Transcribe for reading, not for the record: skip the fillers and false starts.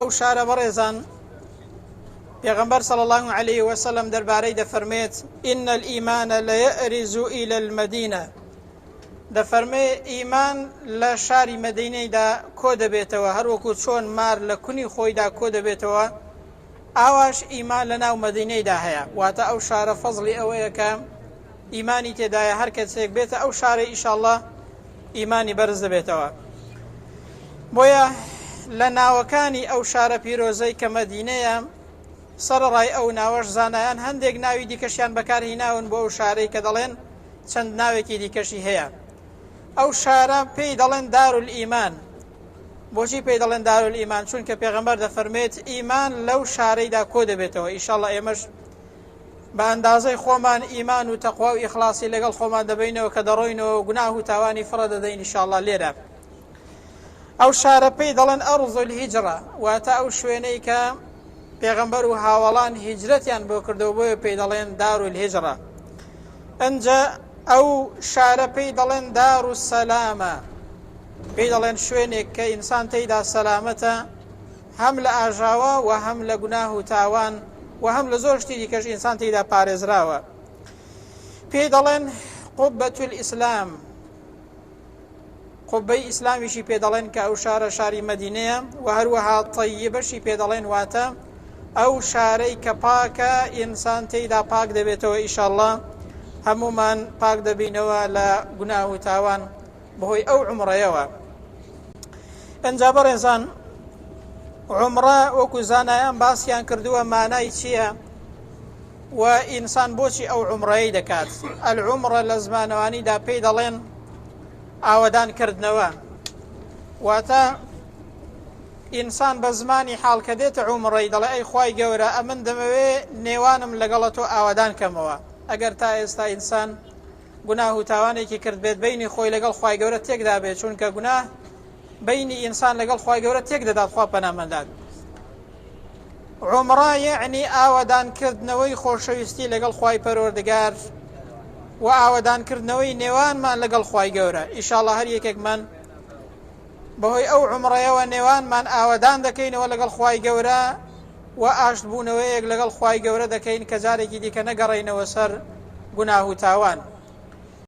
شارە بەڕێزان پێغەمبەر صلى الله عليه وسلم دەربارەی دەفەرمێت إن الإيمان ليأرز إلى المدينة دەفەرمێ ئیمان لە شاری مەدینەیدا کۆ دەبێتەوە هەروەکو چۆن مار لە کونی خۆیدا کۆ دەبێتەوە ئاواش ئیمان لە ناو مەدینەیدا هەیە واتە ئەو شارە فەزڵی ئەوەیە کە ئیمانی تێدایە هەر کەسێک بێتە ئەو شارەی ئینشاءالله ئیمانی بەرز دەبێتەوە بۆیە لە ناوەکانی ئەو شارە پیرۆزەی کە مەدینەیە سەرڕای ئەو ناوەش زانایان هەندێک ناوی دیکەشیان بەکارهێناون بۆ ئەو شارەی کە دەڵێن چەند ناوێکی دیکەشی هەیە ئەو شارە پێی دەڵێن دارولئیمان بۆچی پێی دەڵێن دارولئیمان چونکە پێغەمبەر دەفەرمێت ئیمان لەو شارەیدا کۆ دەبێتەوە ئینشاءالله ئێمەش بە ئەندازەی خۆمان ئیمان و تەقوا و ئیخلاسی لەگەڵ خۆمان دەبینەوە کە دەڕۆینەوە گوناه و تاوانی فڕە دەدەین ئینشاءالله لێرە ئەو شارە پێی دەڵێن ئەرض الهیجرە واتە ئەو شوێنەی کە پێغەمبەر و هاوڵان هیجرەتیان بۆ کردەوە بۆیە پێی دەڵێن دارولهیجرە ئەنجا ئەو شارە پێی دەڵێن دارولسەلامە پێی دەڵێن شوێنێک کە ئینسان تێیدا سەلامەتە هەم لە ئاژاوە و هەم لە گوناه و تاوان و هەم لە زۆر شتی دیکەش ئینسان تێیدا پارێزراوە پێی دەڵێن قوبەت الئیسلام قوبەی ئیسلامیشی پێ دەڵێن کە ئەو شارە شاری مەدینەیە و هەروەها تەیبەشی پێ دەڵێن واتە ئەو شارەی کە پاکە ئینسان تێیدا پاک دەبێتەوە ئینشاءالله هەمومان پاک دەبینەوە لە گوناه و تاوان بەهۆی ئەو عومڕەیەوە ئەنجا بەڕێزان عومڕە وەکو زانایان باسییان کردووە مانای چییە و ئینسان بۆچی ئەو عومڕەیەی دەکات ئەلعومڕە لە زمانەوانیدا پێی دەڵێن ئاوەدانکردنەوە واتە ئینسان بە زمانی حاڵ کە دێتە عومڕەی دەڵێ ئەی خوای گەورە ئەمن دەمەوێ نێوانم لەگەڵە تۆ ئاوەدان کەمەوە ئەگەر تا ئێستا ئینسان گوناه و تاوانێکی کرد بێت بینی خۆی لەگەڵ خوای گەورە تێکدا بێت چونکە گوناه بینی ئینسان لەگەڵ خوای گەورە تێک دەدات خوا پەنامەندات عومڕە یعنی ئاوەدانکردنەوەی خۆشەویستی لەگەڵ خوای پەروەردگار و ئاوەدانکردنەوەی نێوانمان لەگەڵ خوای گەورە ئینشاءالله هەر یەکێکمان بەهۆی ئەو عومڕەیەوە نێوانمان ئاوەدان دەکەینەوە لەگەڵ خوای گەورە و ئاشتبوونەوەیەک لەگەڵ خوای گەورە دەکەین کە جارێکی دیکە نەگەڕێینەوە سەر گوناه و تاوان